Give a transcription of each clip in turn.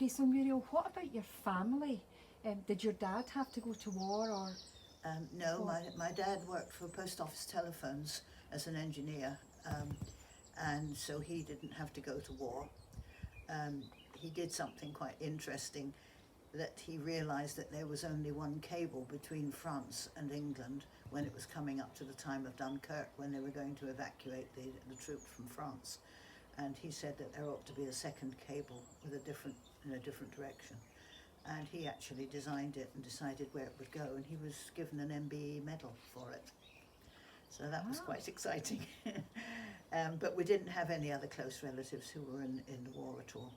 Okay, so Muriel, what about your family? Did your dad have to go to war or? No, my dad worked for Post Office Telephones as an engineer, and so he didn't have to go to war. He did something quite interesting, that he realised that there was only one cable between France and England when it was coming up to the time of Dunkirk, when they were going to evacuate the troops from France. And he said that there ought to be a second cable with in a different direction. And he actually designed it and decided where it would go, and he was given an MBE medal for it. So that was quite exciting. But we didn't have any other close relatives who were in the war at all.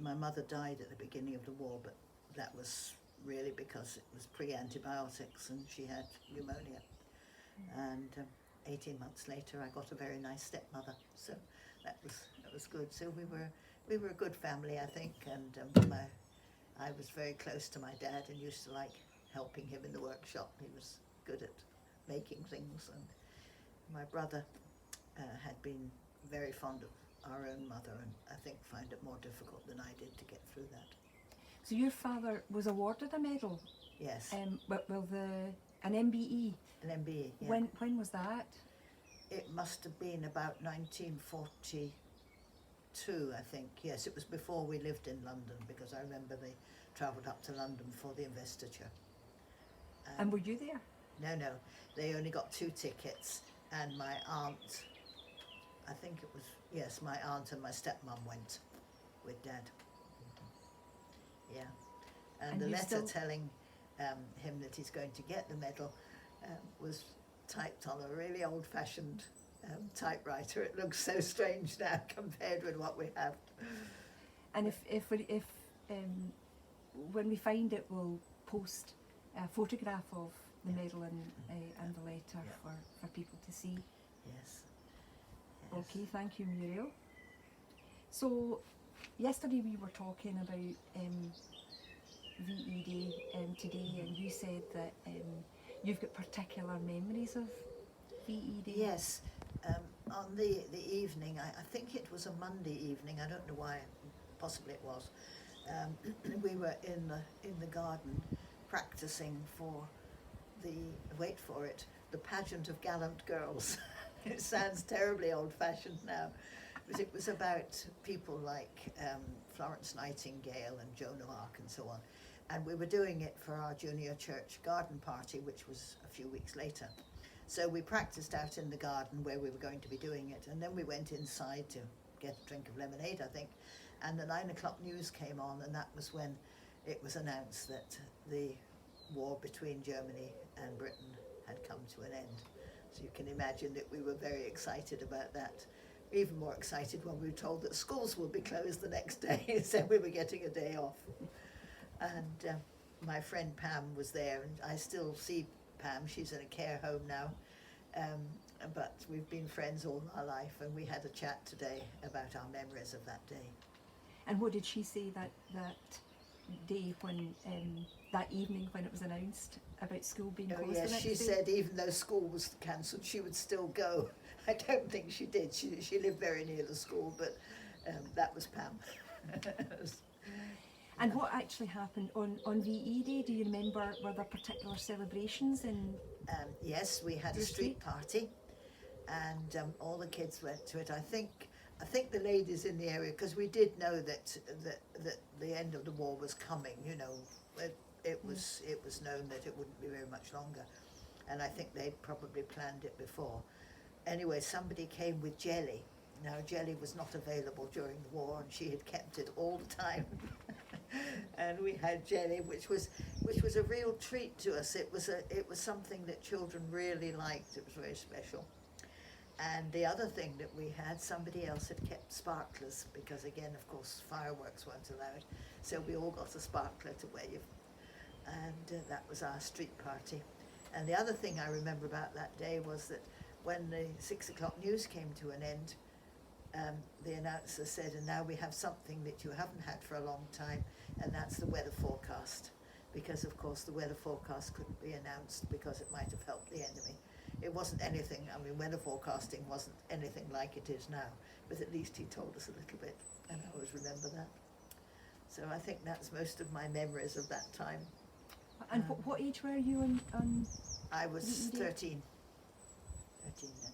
My mother died at the beginning of the war, but that was really because it was pre-antibiotics and she had pneumonia. And 18 months later I got a very nice stepmother, so that was good. So we were a good family, I think, and I was very close to my dad and used to like helping him in the workshop. He was good at making things, and my brother had been very fond of our own mother, and I think find it more difficult than I did to get through that. So your father was awarded a medal? Yes. But an MBE? An MBE, yeah. When was that? It must have been about 1942, I think. Yes, it was before we lived in London, because I remember they travelled up to London for the investiture. And were you there? No, they only got 2 tickets, and my aunt, I think it was, yes, my aunt and my stepmom went with Dad. Yeah, and the letter telling him that he's going to get the medal was typed on a really old-fashioned typewriter. It looks so strange now compared with what we have. And if when we find it, we'll post a photograph of the medal and the letter for people to see. Yes. Okay, thank you, Muriel. So yesterday we were talking about VE Day today, and you said that you've got particular memories of VE Day. Yes, on the evening, I think it was a Monday evening, I don't know why, possibly it was, we were in the garden practicing for wait for it, the pageant of gallant girls. It sounds terribly old-fashioned now, but it was about people like Florence Nightingale and Joan of Arc and so on. And we were doing it for our junior church garden party, which was a few weeks later. So we practiced out in the garden where we were going to be doing it, and then we went inside to get a drink of lemonade, I think, and the 9 o'clock news came on, and that was when it was announced that the war between Germany and Britain had come to an end. So you can imagine that we were very excited about that. Even more excited when we were told that schools would be closed the next day, so we were getting a day off. And my friend Pam was there, and I still see Pam. She's in a care home now, but we've been friends all our life, and we had a chat today about our memories of that day. And what did she say that day when that evening when it was announced about school being closed? Yes, she said even though school was cancelled, she would still go. I don't think she did. She lived very near the school, but that was Pam. And what actually happened on VE Day? Do you remember, were there particular celebrations in? Yes, we had a street party, and all the kids went to it. I think the ladies in the area, because we did know that the end of the war was coming. You know, it was known that it wouldn't be very much longer, and I think they'd probably planned it before. Anyway, somebody came with jelly. Now, jelly was not available during the war, and she had kept it all the time. And we had jelly, which was a real treat to us. It was something that children really liked. It was very special. And the other thing that we had, somebody else had kept sparklers, because again, of course, fireworks weren't allowed. So we all got a sparkler to wave, and that was our street party. And the other thing I remember about that day was that when the 6 o'clock news came to an end, the announcer said, and now we have something that you haven't had for a long time, and that's the weather forecast. Because of course the weather forecast couldn't be announced because it might have helped the enemy. It wasn't anything, I mean, weather forecasting wasn't anything like it is now, but at least he told us a little bit, and I always remember that. So I think that's most of my memories of that time. And what age were you on I was Date? 13. 13 then.